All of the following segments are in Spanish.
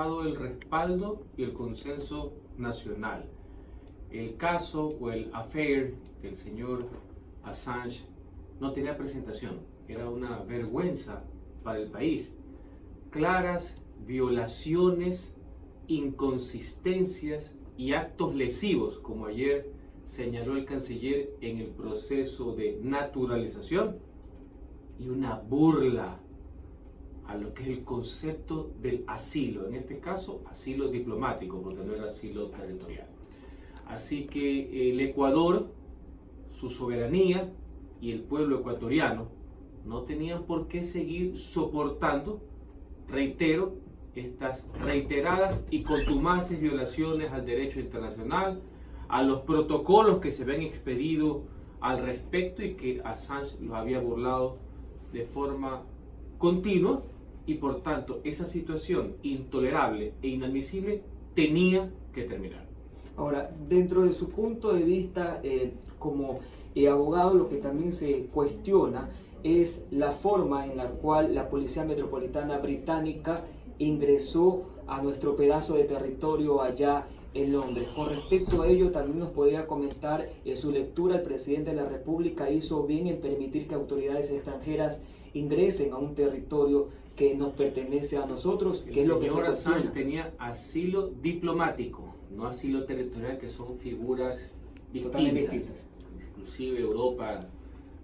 el respaldo y el consenso nacional. El caso o el affair del señor Assange no tenía presentación, era una vergüenza para el país. Claras violaciones, inconsistencias y actos lesivos, como ayer señaló el canciller en el proceso de naturalización, y una burla a lo que es el concepto del asilo, en este caso asilo diplomático, porque no era asilo territorial. Así que el Ecuador, su soberanía y el pueblo ecuatoriano no tenían por qué seguir soportando, reitero, estas reiteradas y contumaces violaciones al derecho internacional, a los protocolos que se habían expedido al respecto y que Assange los había burlado de forma continua, y por tanto esa situación intolerable e inadmisible tenía que terminar. Ahora, dentro de su punto de vista como abogado, lo que también se cuestiona es la forma en la cual la Policía Metropolitana Británica ingresó a nuestro pedazo de territorio allá en Londres. Con respecto a ello, también nos podría comentar su lectura. El presidente de la República hizo bien en permitir que autoridades extranjeras ingresen a un territorio que nos pertenece a nosotros, que es lo que se señor cuestiona. Assange tenía asilo diplomático, no asilo territorial, que son figuras distintas. Inclusive Europa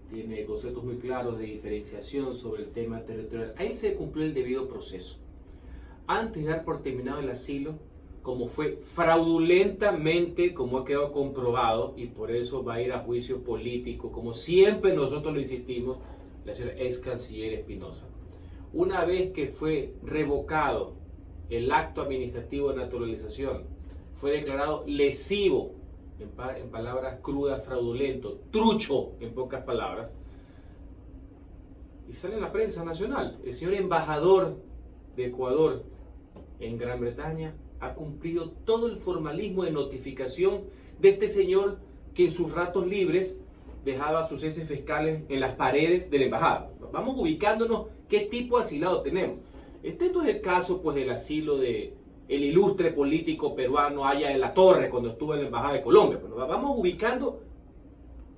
tiene conceptos muy claros de diferenciación sobre el tema territorial. Ahí se cumplió el debido proceso. Antes de dar por terminado el asilo, como fue fraudulentamente, como ha quedado comprobado, y por eso va a ir a juicio político, como siempre nosotros lo insistimos, la señora ex canciller Espinosa. Una vez que fue revocado el acto administrativo de naturalización, fue declarado lesivo, en palabras crudas, fraudulento, trucho, en pocas palabras, y sale en la prensa nacional. El señor embajador de Ecuador en Gran Bretaña ha cumplido todo el formalismo de notificación de este señor que en sus ratos libres dejaba sus heces fiscales en las paredes de la embajada. Vamos ubicándonos qué tipo de asilado tenemos. Este no es el caso pues del asilo de el ilustre político peruano Haya de la Torre cuando estuvo en la embajada de Colombia. Bueno, vamos ubicando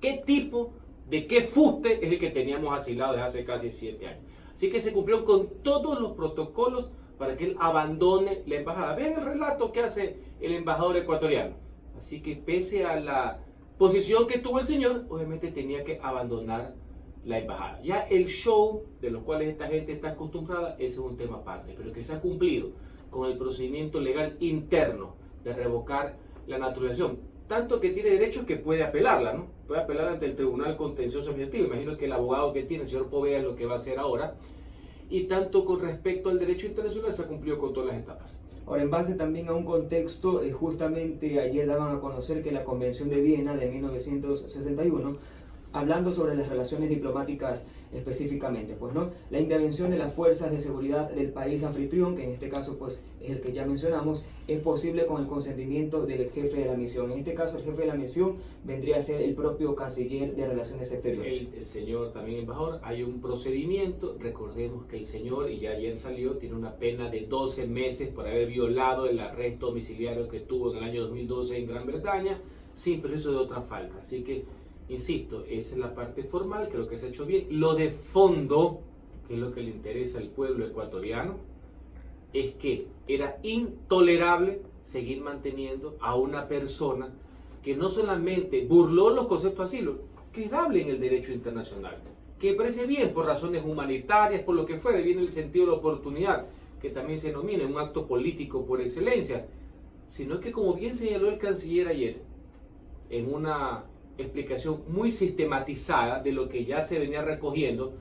qué tipo de qué fuste es el que teníamos asilado desde hace casi 7 años. Así que se cumplieron con todos los protocolos para que él abandone la embajada. Vean el relato que hace el embajador ecuatoriano. Así que pese a la posición que tuvo el señor, obviamente tenía que abandonar la embajada. Ya el show de los cuales esta gente está acostumbrada, ese es un tema aparte, pero que se ha cumplido con el procedimiento legal interno de revocar la naturalización. Tanto que tiene derecho que puede apelarla, ¿no? Puede apelar ante el Tribunal Contencioso Administrativo. Imagino que el abogado que tiene, el señor Poveda, es lo que va a hacer ahora. Y tanto con respecto al derecho internacional se ha cumplido con todas las etapas. Ahora, en base también a un contexto, justamente ayer daban a conocer que la Convención de Viena de 1961, hablando sobre las relaciones diplomáticas específicamente, pues no, la intervención de las fuerzas de seguridad del país anfitrión, que en este caso pues es el que ya mencionamos, es posible con el consentimiento del jefe de la misión. En este caso el jefe de la misión vendría a ser el propio canciller de Relaciones Exteriores. El señor también embajador, hay un procedimiento, recordemos que el señor, y ya ayer salió, tiene una pena de 12 meses por haber violado el arresto domiciliario que tuvo en el año 2012 en Gran Bretaña, sin perjuicio de otra falta. Así que insisto, esa es la parte formal, creo que se ha hecho bien. Lo de fondo, que es lo que le interesa al pueblo ecuatoriano, es que era intolerable seguir manteniendo a una persona que no solamente burló los conceptos de asilo, que es dable en el derecho internacional, que parece bien por razones humanitarias, por lo que fuera, viene el sentido de la oportunidad, que también se denomina un acto político por excelencia, sino que, como bien señaló el canciller ayer, en una explicación muy sistematizada de lo que ya se venía recogiendo,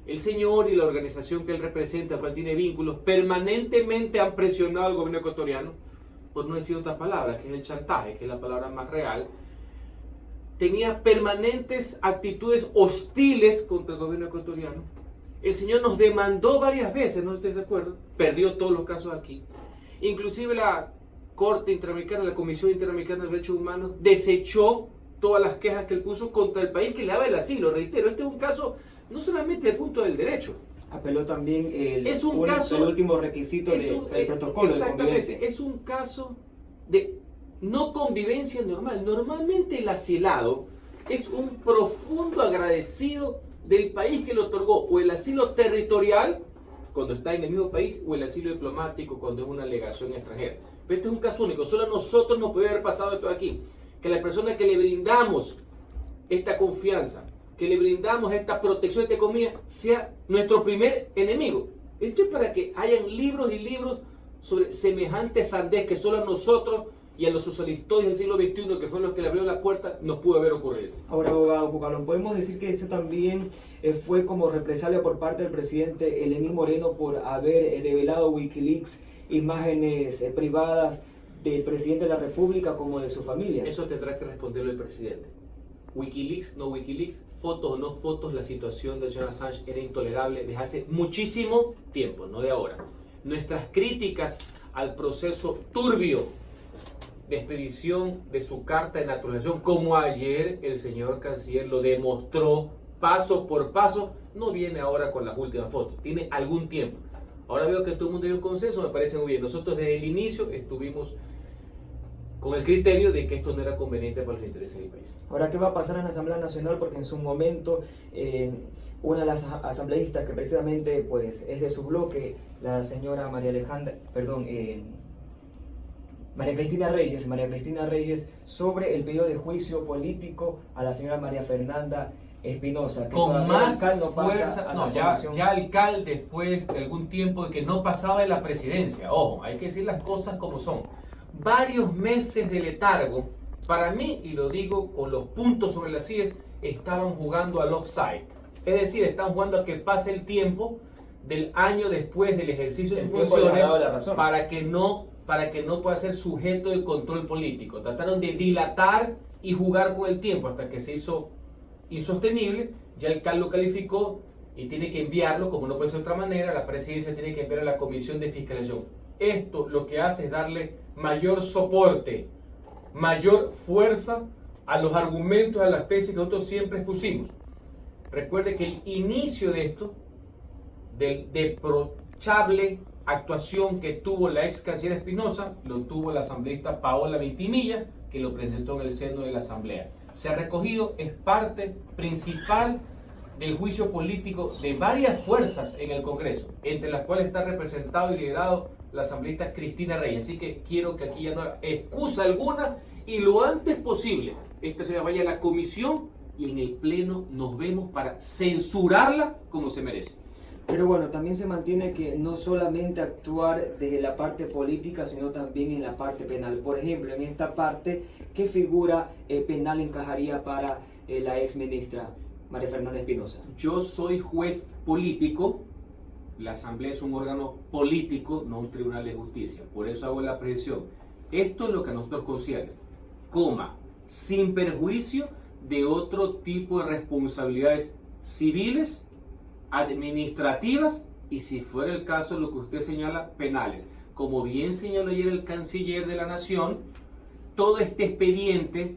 el señor y la organización que él representa, cual tiene vínculos, permanentemente han presionado al gobierno ecuatoriano, por no decir otra palabra, que es el chantaje, que es la palabra más real. Tenía permanentes actitudes hostiles contra el gobierno ecuatoriano. El señor nos demandó varias veces, ¿no ustedes se acuerdan? Perdió todos los casos aquí. Inclusive la Corte Interamericana, la Comisión Interamericana de Derechos Humanos, desechó todas las quejas que él puso contra el país que le daba el asilo. Reitero, este es un caso no solamente desde el punto del derecho, Apeló también el el último requisito del protocolo de convivencia. Es un caso de no convivencia normal. Normalmente el asilado es un profundo agradecido del país que le otorgó o el asilo territorial cuando está en el mismo país o el asilo diplomático cuando es una alegación extranjera. Pero este es un caso único, solo a nosotros nos puede haber pasado esto aquí, que la persona que le brindamos esta confianza, que le brindamos esta protección, esta economía, sea nuestro primer enemigo. Esto es para que hayan libros y libros sobre semejante sandez que solo a nosotros y a los socialistas del siglo XXI, que fueron los que le abrieron la puerta, nos pudo haber ocurrido. Ahora, abogado Bucalón, podemos decir que esto también fue como represalia por parte del presidente Lenín Moreno por haber develado Wikileaks imágenes privadas del presidente de la República como de su familia. Eso tendrá que responderlo el presidente. Wikileaks, no Wikileaks, fotos o no fotos, la situación del señor Assange era intolerable desde hace muchísimo tiempo, no de ahora. Nuestras críticas al proceso turbio de expedición de su carta de naturalización, como ayer el señor canciller lo demostró paso por paso, no viene ahora con las últimas fotos, tiene algún tiempo. Ahora veo que todo el mundo tiene un consenso, me parece muy bien. Nosotros desde el inicio estuvimos con el criterio de que esto no era conveniente para los intereses del país. Ahora, ¿qué va a pasar en la Asamblea Nacional? Porque en su momento una de las asambleístas que precisamente pues, es de su bloque, la señora María Cristina Reyes, sobre el pedido de juicio político a la señora María Fernanda Espinosa. Con más fuerza, ya alcalde después de algún tiempo de que no pasaba de la presidencia. Ojo, hay que decir las cosas como son. Varios meses de letargo, para mí, y lo digo con los puntos sobre las sillas, estaban jugando al offside. Es decir, están jugando a que pase el tiempo del año después del ejercicio de sus funciones para que no pueda ser sujeto de control político. Trataron de dilatar y jugar con el tiempo hasta que se hizo insostenible. Ya el CAL lo calificó y tiene que enviarlo, como no puede ser de otra manera, la presidencia tiene que enviar a la Comisión de Fiscalización. Esto lo que hace es darle mayor soporte, mayor fuerza a los argumentos, a las tesis que nosotros siempre expusimos. Recuerde que el inicio de esto, del reprochable actuación que tuvo la ex canciller Espinosa, lo tuvo la asambleísta Paola Ventimilla, que lo presentó en el seno de la Asamblea. Se ha recogido, es parte principal del juicio político de varias fuerzas en el Congreso, entre las cuales está representado y liderado la asambleísta Cristina Reyes. Así que quiero que aquí ya no haya excusa alguna y lo antes posible esta señora vaya a la comisión y en el pleno nos vemos para censurarla como se merece. Pero bueno, también se mantiene que no solamente actuar desde la parte política, sino también en la parte penal. Por ejemplo, en esta parte, ¿qué figura penal encajaría para la ex ministra María Fernanda Espinosa? Yo soy juez político, la Asamblea es un órgano político, no un tribunal de justicia. Por eso hago la precisión. Esto es lo que a nosotros concierne, sin perjuicio de otro tipo de responsabilidades civiles, administrativas y, si fuera el caso, lo que usted señala, penales. Como bien señaló ayer el canciller de la Nación, todo este expediente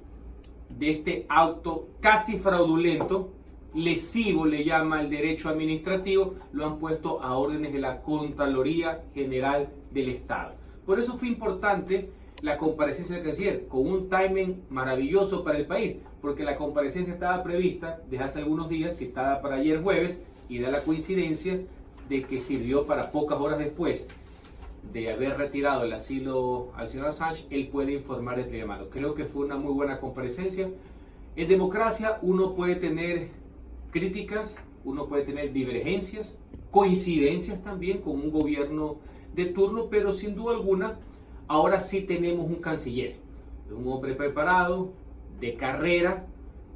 de este auto casi fraudulento, lesivo le llama el derecho administrativo, lo han puesto a órdenes de la Contraloría General del Estado. Por eso fue importante la comparecencia del canciller, con un timing maravilloso para el país, porque la comparecencia estaba prevista desde hace algunos días, citada para ayer jueves, y da la coincidencia de que sirvió para pocas horas después de haber retirado el asilo al señor Assange, él puede informar de primera mano. Creo que fue una muy buena comparecencia. En democracia uno puede tener críticas, uno puede tener divergencias, coincidencias también con un gobierno de turno, pero sin duda alguna, ahora sí tenemos un canciller, un hombre preparado, de carrera,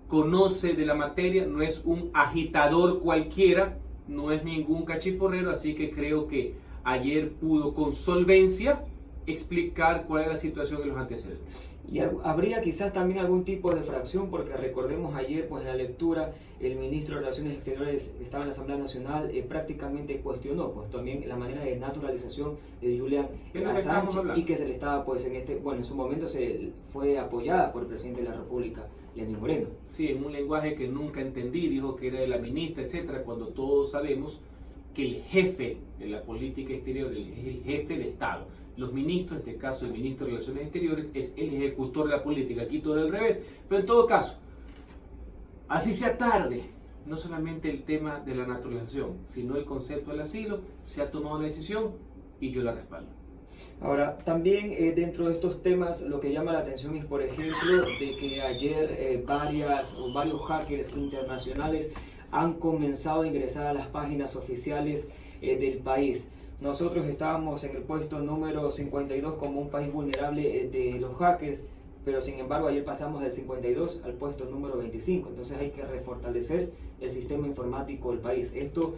conoce de la materia, no es un agitador cualquiera, no es ningún cachiporrero, así que creo que ayer pudo con solvencia explicar cuál es la situación en los antecedentes. Y habría quizás también algún tipo de fracción, porque recordemos ayer pues en la lectura el ministro de Relaciones Exteriores estaba en la Asamblea Nacional, prácticamente cuestionó pues también la manera de naturalización de Julian Assange y que se le estaba pues en su momento se fue apoyada por el presidente de la República, Lenín Moreno. Sí, en un lenguaje que nunca entendí, dijo que era de la ministra, etcétera, cuando todos sabemos que el jefe de la política exterior es el jefe de Estado. Los ministros, en este caso el ministro de Relaciones Exteriores, es el ejecutor de la política. Aquí todo al revés, pero en todo caso, así sea tarde, no solamente el tema de la naturalización, sino el concepto del asilo, se ha tomado una decisión y yo la respaldo. Ahora, también dentro de estos temas lo que llama la atención es, por ejemplo, de que ayer varios hackers internacionales han comenzado a ingresar a las páginas oficiales del país. Nosotros estábamos en el puesto número 52 como un país vulnerable de los hackers, pero sin embargo ayer pasamos del 52 al puesto número 25, entonces hay que refortalecer el sistema informático del país. Esto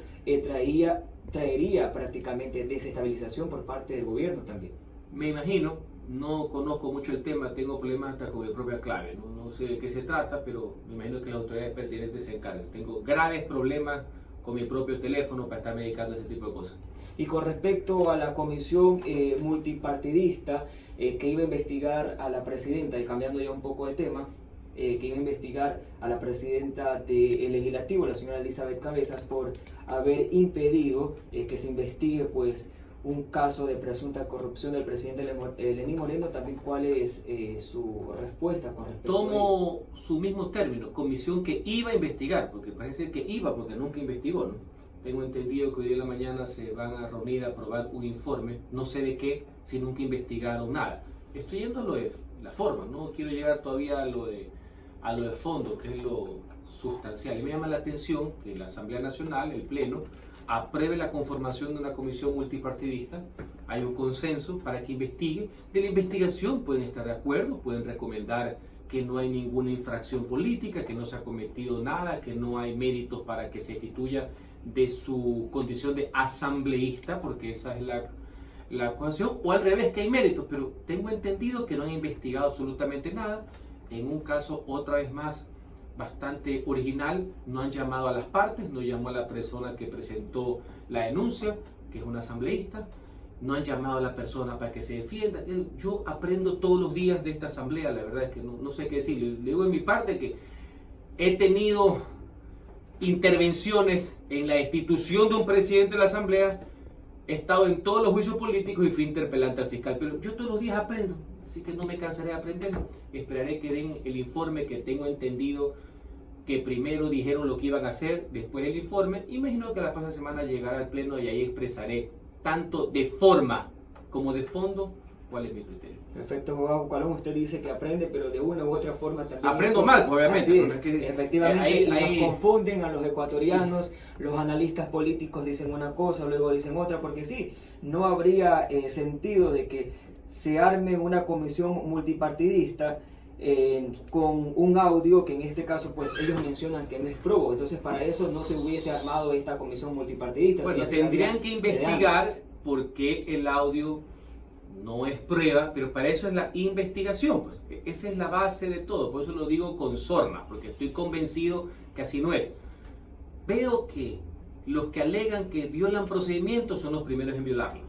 traería prácticamente desestabilización por parte del gobierno también. Me imagino, no conozco mucho el tema, tengo problemas hasta con mi propia clave, no sé de qué se trata, pero me imagino que las autoridades pertinentes se encargan. Tengo graves problemas con mi propio teléfono para estar medicando ese tipo de cosas. Y con respecto a la comisión multipartidista que iba a investigar a la presidenta, y cambiando ya un poco de tema, que iba a investigar a la presidenta del Legislativo, la señora Elizabeth Cabezas, por haber impedido que se investigue pues un caso de presunta corrupción del presidente Lenín Moreno. También cuál es su respuesta con respecto Tomo su mismo término, comisión que iba a investigar, porque parece que iba, porque nunca investigó, ¿no? Tengo entendido que hoy en la mañana se van a reunir a aprobar un informe, no sé de qué, si nunca investigaron nada. Estoy yendo a lo de la forma, no quiero llegar todavía a lo de fondo, que es lo sustancial. Y me llama la atención que la Asamblea Nacional, el Pleno, apruebe la conformación de una comisión multipartidista. Hay un consenso para que investigue. De la investigación pueden estar de acuerdo, pueden recomendar que no hay ninguna infracción política, que no se ha cometido nada, que no hay méritos para que se destituya de su condición de asambleísta, porque esa es la acusación, o al revés, que hay méritos, pero tengo entendido que no han investigado absolutamente nada. En un caso, otra vez más, bastante original, no han llamado a las partes, no llamó a la persona que presentó la denuncia, que es una asambleísta, no han llamado a la persona para que se defienda. Yo aprendo todos los días de esta asamblea, la verdad es que no sé qué decir. Le digo en mi parte que he tenido intervenciones en la destitución de un presidente de la asamblea, he estado en todos los juicios políticos y fui interpelante al fiscal, pero yo todos los días aprendo, así que no me cansaré de aprender. Esperaré que den el informe, que tengo entendido que primero dijeron lo que iban a hacer, después el informe. Imagino que la próxima semana llegará al pleno y ahí expresaré tanto de forma como de fondo cuál es mi criterio. Perfecto, abogado Colón, usted dice que aprende, pero de una u otra forma también... Aprendo mal, obviamente. Así es, que efectivamente nos confunden a los ecuatorianos, los analistas políticos dicen una cosa, luego dicen otra, porque sí, no habría sentido de que se arme una comisión multipartidista con un audio que en este caso pues ellos mencionan que no es probo. Entonces para eso no se hubiese armado esta comisión multipartidista. Bueno, tendrían que investigar por qué el audio no es prueba, pero para eso es la investigación, pues. Esa es la base de todo, por eso lo digo con sorna, porque estoy convencido que así no es. Veo que los que alegan que violan procedimientos son los primeros en violarlos.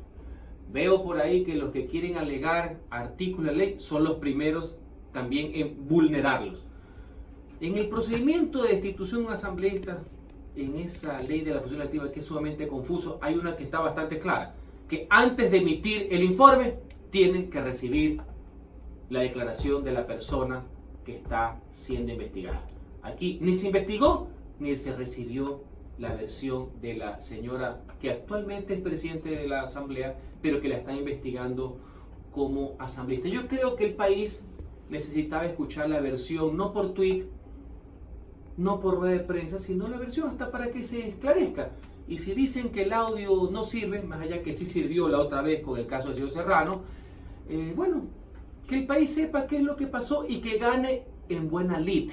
Veo por ahí que los que quieren alegar artículos de ley son los primeros también en vulnerarlos. En el procedimiento de destitución de un asambleísta, en esa ley de la función activa que es sumamente confuso, hay una que está bastante clara, que antes de emitir el informe tienen que recibir la declaración de la persona que está siendo investigada. Aquí ni se investigó ni se recibió la versión de la señora que actualmente es presidente de la asamblea, pero que la están investigando como asambleísta. Yo creo que el país necesitaba escuchar la versión, no por tweet, no por rueda de prensa, sino la versión hasta para que se esclarezca. Y si dicen que el audio no sirve, más allá que sí sirvió la otra vez con el caso del señor Serrano, bueno, que el país sepa qué es lo que pasó y que gane en buena lid.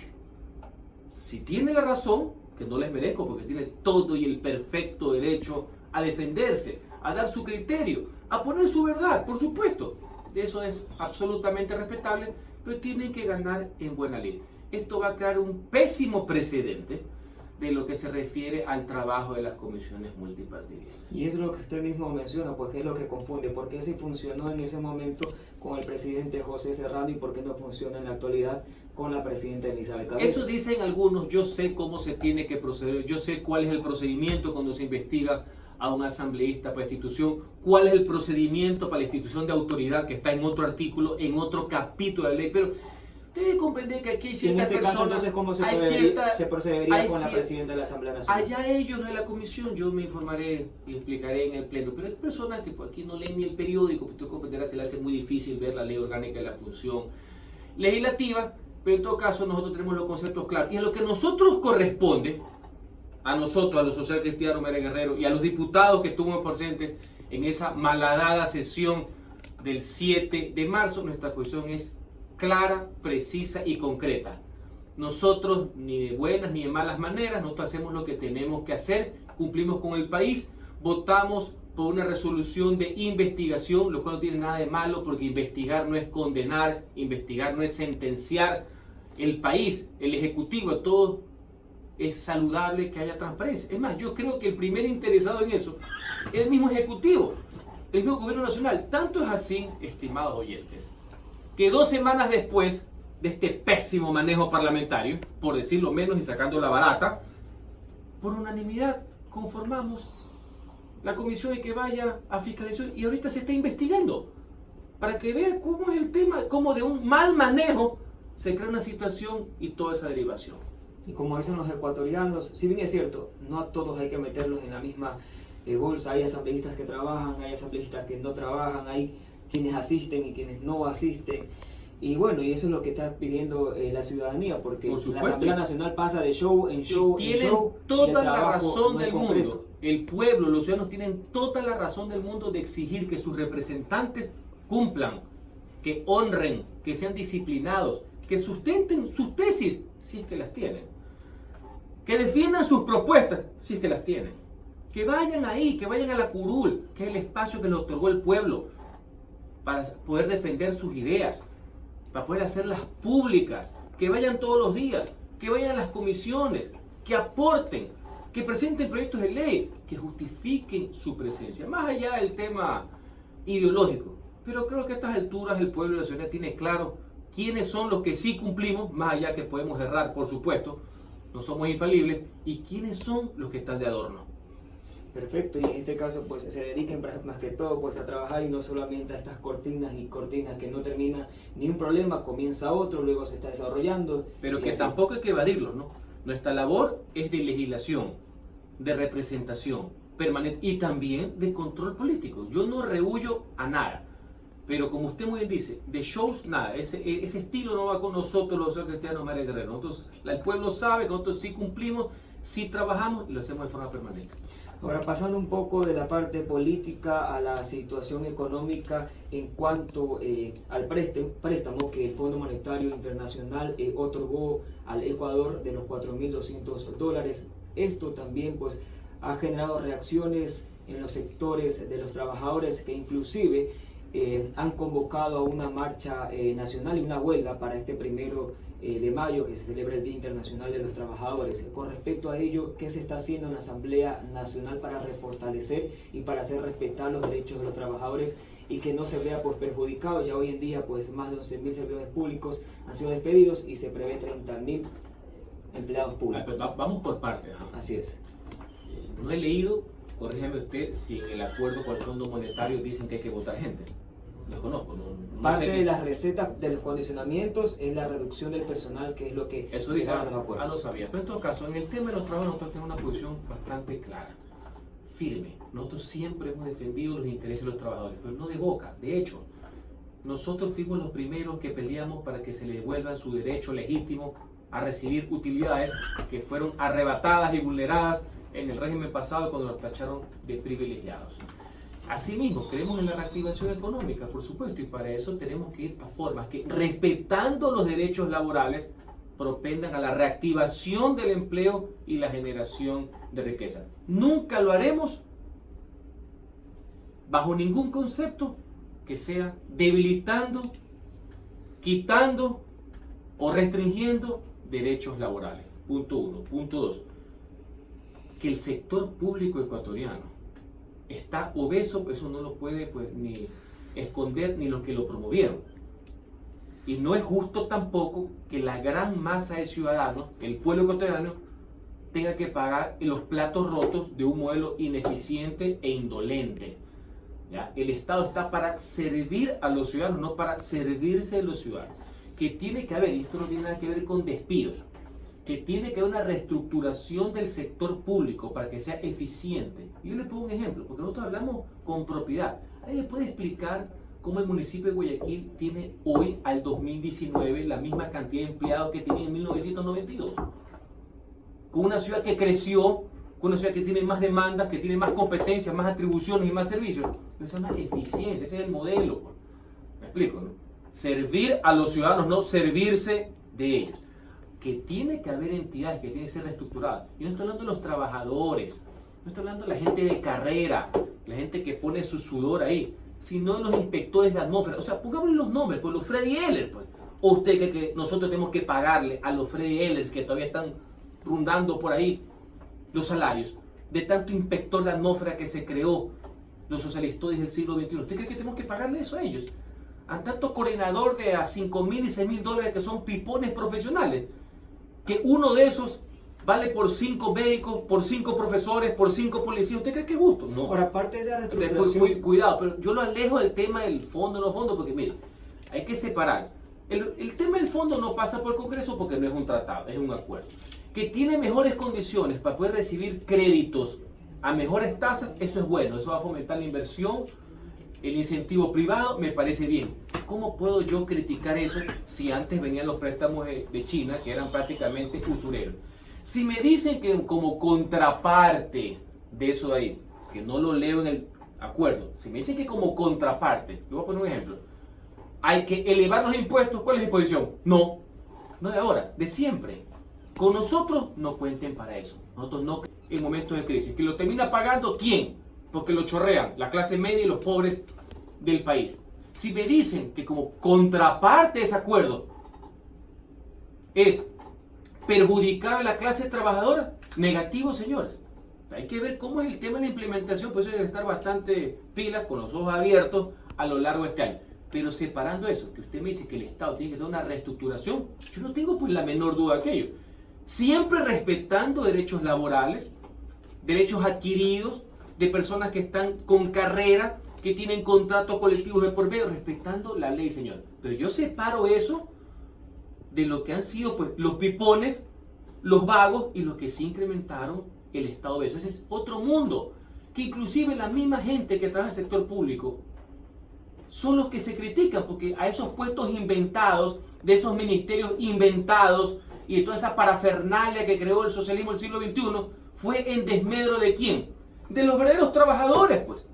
Si tiene la razón, que no les merezco porque tiene todo y el perfecto derecho a defenderse, a dar su criterio, a poner su verdad, por supuesto. Eso es absolutamente respetable, pero tienen que ganar en buena lid. Esto va a crear un pésimo precedente de lo que se refiere al trabajo de las comisiones multipartidistas. Y es lo que usted mismo menciona, porque es lo que confunde. ¿Por qué sí funcionó en ese momento con el presidente José Serrano y por qué no funciona en la actualidad con la presidenta Elizabeth Cabezas? Eso dicen algunos. Yo sé cómo se tiene que proceder, yo sé cuál es el procedimiento cuando se investiga a un asambleísta para institución, cuál es el procedimiento para la institución de autoridad que está en otro artículo, en otro capítulo de la ley, pero debe comprender que aquí hay ciertas personas. En este caso, entonces, ¿cómo se procedería con la presidenta de la Asamblea Nacional? Allá ellos en la comisión, yo me informaré y explicaré en el pleno, pero hay personas que por aquí no leen ni el periódico, que tú comprenderás, se le hace muy difícil ver la ley orgánica de la función legislativa, pero en todo caso nosotros tenemos los conceptos claros. Y a lo que nosotros corresponde, a nosotros, a los social cristianos, María Guerrero, y a los diputados que estuvimos presentes en esa malhadada sesión del 7 de marzo, nuestra posición es clara, precisa y concreta. Nosotros ni de buenas ni de malas maneras, nosotros hacemos lo que tenemos que hacer, cumplimos con el país, votamos por una resolución de investigación, lo cual no tiene nada de malo porque investigar no es condenar, investigar no es sentenciar. El país, el Ejecutivo, todo es saludable que haya transparencia. Es más, yo creo que el primer interesado en eso es el mismo Ejecutivo, el mismo Gobierno Nacional. Tanto es así, estimados oyentes, que 2 semanas después de este pésimo manejo parlamentario, por decirlo menos y sacando la barata, por unanimidad conformamos la comisión de que vaya a fiscalización y ahorita se está investigando para que vea cómo es el tema, cómo de un mal manejo se crea una situación y toda esa derivación. Y como dicen los ecuatorianos, si bien es cierto, no a todos hay que meterlos en la misma bolsa, hay asambleístas que trabajan, hay asambleístas que no trabajan, hay quienes asisten y quienes no asisten. Y bueno, y eso es lo que está pidiendo la ciudadanía, porque la Asamblea Nacional pasa de show en show y tienen en show. Toda la razón del mundo. El pueblo, los ciudadanos tienen toda la razón del mundo de exigir que sus representantes cumplan, que honren, que sean disciplinados, que sustenten sus tesis, si es que las tienen, que defiendan sus propuestas, si es que las tienen, que vayan ahí, que vayan a la curul, que es el espacio que les otorgó el pueblo para poder defender sus ideas, para poder hacerlas públicas, que vayan todos los días, que vayan a las comisiones, que aporten, que presenten proyectos de ley, que justifiquen su presencia, más allá del tema ideológico. Pero creo que a estas alturas el pueblo de la ciudad tiene claro quiénes son los que sí cumplimos, más allá que podemos errar, por supuesto, no somos infalibles, y quiénes son los que están de adorno. Perfecto, y en este caso pues se dediquen más que todo pues a trabajar y no solamente a estas cortinas y cortinas que no termina ni un problema, comienza otro, luego se está desarrollando. Pero que tampoco hay que evadirlo, ¿no? Nuestra labor es de legislación, de representación permanente y también de control político. Yo no rehuyo a nada, pero como usted muy bien dice, de shows nada, ese estilo no va con nosotros los cristianos, María Guerrero. Nosotros, el pueblo sabe que nosotros sí cumplimos, sí trabajamos y lo hacemos de forma permanente. Ahora, pasando un poco de la parte política a la situación económica en cuanto al préstamo que el Fondo Monetario Internacional otorgó al Ecuador de los $4.200. Esto también pues ha generado reacciones en los sectores de los trabajadores que inclusive han convocado a una marcha nacional y una huelga para este 1 de mayo, que se celebra el Día Internacional de los Trabajadores. Con respecto a ello, ¿qué se está haciendo en la Asamblea Nacional para refortalecer y para hacer respetar los derechos de los trabajadores y que no se vea pues perjudicado? Ya hoy en día pues más de 11.000 servidores públicos han sido despedidos y se prevé 30.000 empleados públicos. Vamos por partes. Así es. No he leído, corrígeme usted, si en el acuerdo con el Fondo Monetario dicen que hay que votar gente. Lo conozco. No Parte de las recetas de los condicionamientos es la reducción del personal, que es lo que eso dice los acuerdos. No sabía. Pero en todo caso, en el tema de los trabajos nosotros tenemos una posición bastante clara, firme. Nosotros siempre hemos defendido los intereses de los trabajadores, pero no de boca, de hecho. Nosotros fuimos los primeros que peleamos para que se les devuelvan su derecho legítimo a recibir utilidades que fueron arrebatadas y vulneradas en el régimen pasado cuando nos tacharon de privilegiados. Asimismo, creemos en la reactivación económica, por supuesto, y para eso tenemos que ir a formas que, respetando los derechos laborales, propendan a la reactivación del empleo y la generación de riqueza. Nunca lo haremos bajo ningún concepto que sea debilitando, quitando o restringiendo derechos laborales. Punto 1. Punto 2. Que el sector público ecuatoriano está obeso, eso no lo puede pues ni esconder ni los que lo promovieron. Y no es justo tampoco que la gran masa de ciudadanos, el pueblo ecuatoriano, tenga que pagar los platos rotos de un modelo ineficiente e indolente. ¿Ya? El Estado está para servir a los ciudadanos, no para servirse de los ciudadanos. Que tiene que haber, y esto no tiene nada que ver con despidos, que tiene que haber una reestructuración del sector público para que sea eficiente. Y yo le pongo un ejemplo, porque nosotros hablamos con propiedad. ¿Alguien me puede explicar cómo el municipio de Guayaquil tiene hoy, al 2019, la misma cantidad de empleados que tenía en 1992? Con una ciudad que creció, con una ciudad que tiene más demandas, que tiene más competencias, más atribuciones y más servicios. Eso es más eficiencia, ese es el modelo. ¿Me explico, no? Servir a los ciudadanos, no servirse de ellos. Que tiene que haber entidades que tienen que ser reestructuradas. Y no estoy hablando de los trabajadores, no estoy hablando de la gente de carrera, la gente que pone su sudor ahí, sino de los inspectores de atmósfera. O sea, pongámosle los nombres, pues los Freddy Eller, pues. O usted cree que nosotros tenemos que pagarle a los Freddy Ellers que todavía están rondando por ahí los salarios de tanto inspector de atmósfera que se creó los socialistas del siglo XXI. ¿Usted cree que tenemos que pagarle eso a ellos? A tanto coordinador de a $5,000 y $6,000 que son pipones profesionales, que uno de esos vale por 5 médicos, por 5 profesores, por 5 policías. ¿Usted cree que es justo? No. Por aparte de esa reestructuración... Cuidado, pero yo lo alejo del tema del fondo, no fondo, porque mire, hay que separar. El tema del fondo no pasa por el Congreso porque no es un tratado, es un acuerdo. Que tiene mejores condiciones para poder recibir créditos a mejores tasas, eso es bueno, eso va a fomentar la inversión, el incentivo privado, me parece bien. ¿Cómo puedo yo criticar eso si antes venían los préstamos de China, que eran prácticamente usureros? Si me dicen que como contraparte de eso de ahí, que no lo leo en el acuerdo, si me dicen que como contraparte, le voy a poner un ejemplo, hay que elevar los impuestos, ¿cuál es mi posición? No, no de ahora, de siempre. Con nosotros no cuenten para eso, nosotros no en momentos de crisis. ¿Que lo termina pagando quién? Porque lo chorrean la clase media y los pobres del país. Si me dicen que como contraparte de ese acuerdo es perjudicar a la clase trabajadora, negativo, señores. Hay que ver cómo es el tema de la implementación, por eso hay que estar bastante pilas, con los ojos abiertos a lo largo de este año. Pero separando eso, que usted me dice que el Estado tiene que tener una reestructuración, yo no tengo pues la menor duda de aquello. Siempre respetando derechos laborales, derechos adquiridos de personas que están con carrera, que tienen contratos colectivos de por medio, respetando la ley, señor. Pero yo separo eso de lo que han sido pues los pipones, los vagos y los que sí incrementaron el estado de eso. Ese es otro mundo, que inclusive la misma gente que trabaja en el sector público son los que se critican, porque a esos puestos inventados, de esos ministerios inventados y de toda esa parafernalia que creó el socialismo del siglo XXI, fue en desmedro de ¿quién? De los verdaderos trabajadores, pues,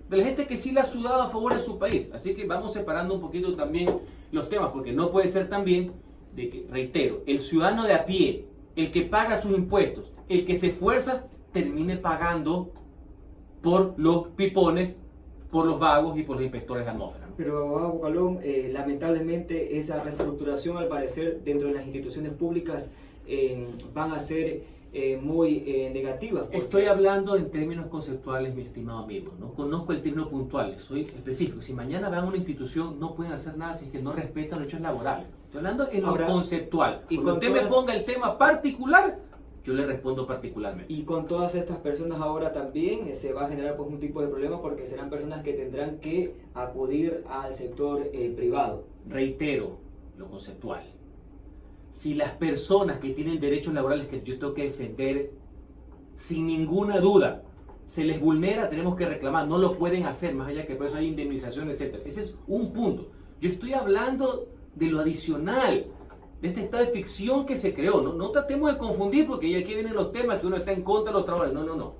de la gente que sí la ha sudado a favor de su país. Así que vamos separando un poquito también los temas, porque no puede ser también de que, reitero, el ciudadano de a pie, el que paga sus impuestos, el que se esfuerza, termine pagando por los pipones, por los vagos y por los inspectores de atmósfera. Pero, abogado Bocalón, lamentablemente esa reestructuración, al parecer, dentro de las instituciones públicas van a ser muy negativas. Porque... Estoy hablando en términos conceptuales, mi estimado amigo. No conozco el término puntual, soy específico. Si mañana van a una institución, no pueden hacer nada si es que no respetan los derechos laborales. Estoy hablando en lo conceptual. Y cuando usted me ponga el tema particular, yo le respondo particularmente. Y con todas estas personas ahora también se va a generar pues un tipo de problema, porque serán personas que tendrán que acudir al sector privado. Reitero lo conceptual. Si las personas que tienen derechos laborales que yo tengo que defender, sin ninguna duda, se les vulnera, tenemos que reclamar. No lo pueden hacer, más allá que por eso hay indemnización, etc. Ese es un punto. Yo estoy hablando de lo adicional, de este estado de ficción que se creó. No tratemos de confundir, porque ya aquí vienen los temas que uno está en contra de los trabajadores. No.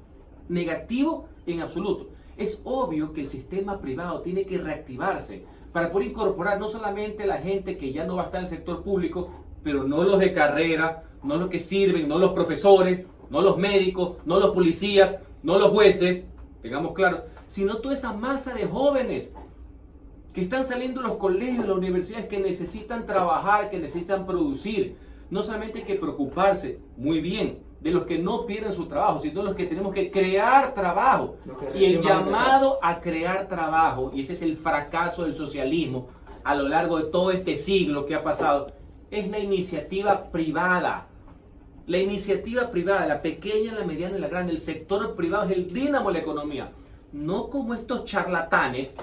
Negativo en absoluto. Es obvio que el sistema privado tiene que reactivarse para poder incorporar no solamente la gente que ya no va a estar en el sector público, pero no los de carrera, no los que sirven, no los profesores, no los médicos, no los policías, no los jueces, tengamos claro, sino toda esa masa de jóvenes que están saliendo de los colegios, de las universidades, que necesitan trabajar, que necesitan producir. No solamente hay que preocuparse, muy bien, de los que no pierden su trabajo, sino de los que tenemos que crear trabajo. Y el llamado a crear trabajo, y ese es el fracaso del socialismo a lo largo de todo este siglo que ha pasado, es la iniciativa privada. La iniciativa privada, la pequeña, la mediana y la grande, el sector privado es el dínamo de la economía. No como estos charlatanes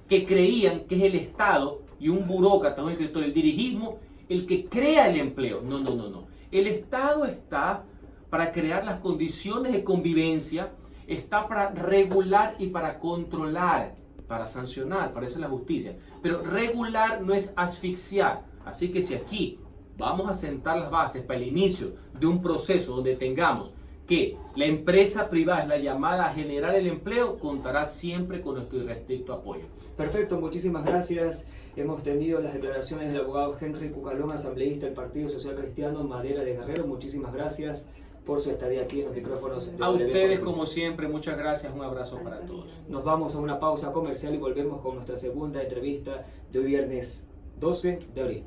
que creían que es el Estado y un burócrata, un escritor, el dirigismo, el que crea el empleo. No, no, no, no. El Estado está para crear las condiciones de convivencia, está para regular y para controlar, para sancionar, para eso es la justicia. Pero regular no es asfixiar. Así que si aquí vamos a sentar las bases para el inicio de un proceso donde tengamos que la empresa privada es la llamada a generar el empleo, contará siempre con nuestro irrestricto apoyo. Perfecto, muchísimas gracias. Hemos tenido las declaraciones del abogado Henry Cucalón, asambleísta del Partido Social Cristiano Madera de Guerrero. Muchísimas gracias por su estadía aquí en los micrófonos. A ustedes, como siempre, muchas gracias. Un abrazo para todos. Nos vamos a una pausa comercial y volvemos con nuestra segunda entrevista de hoy viernes 12 de abril.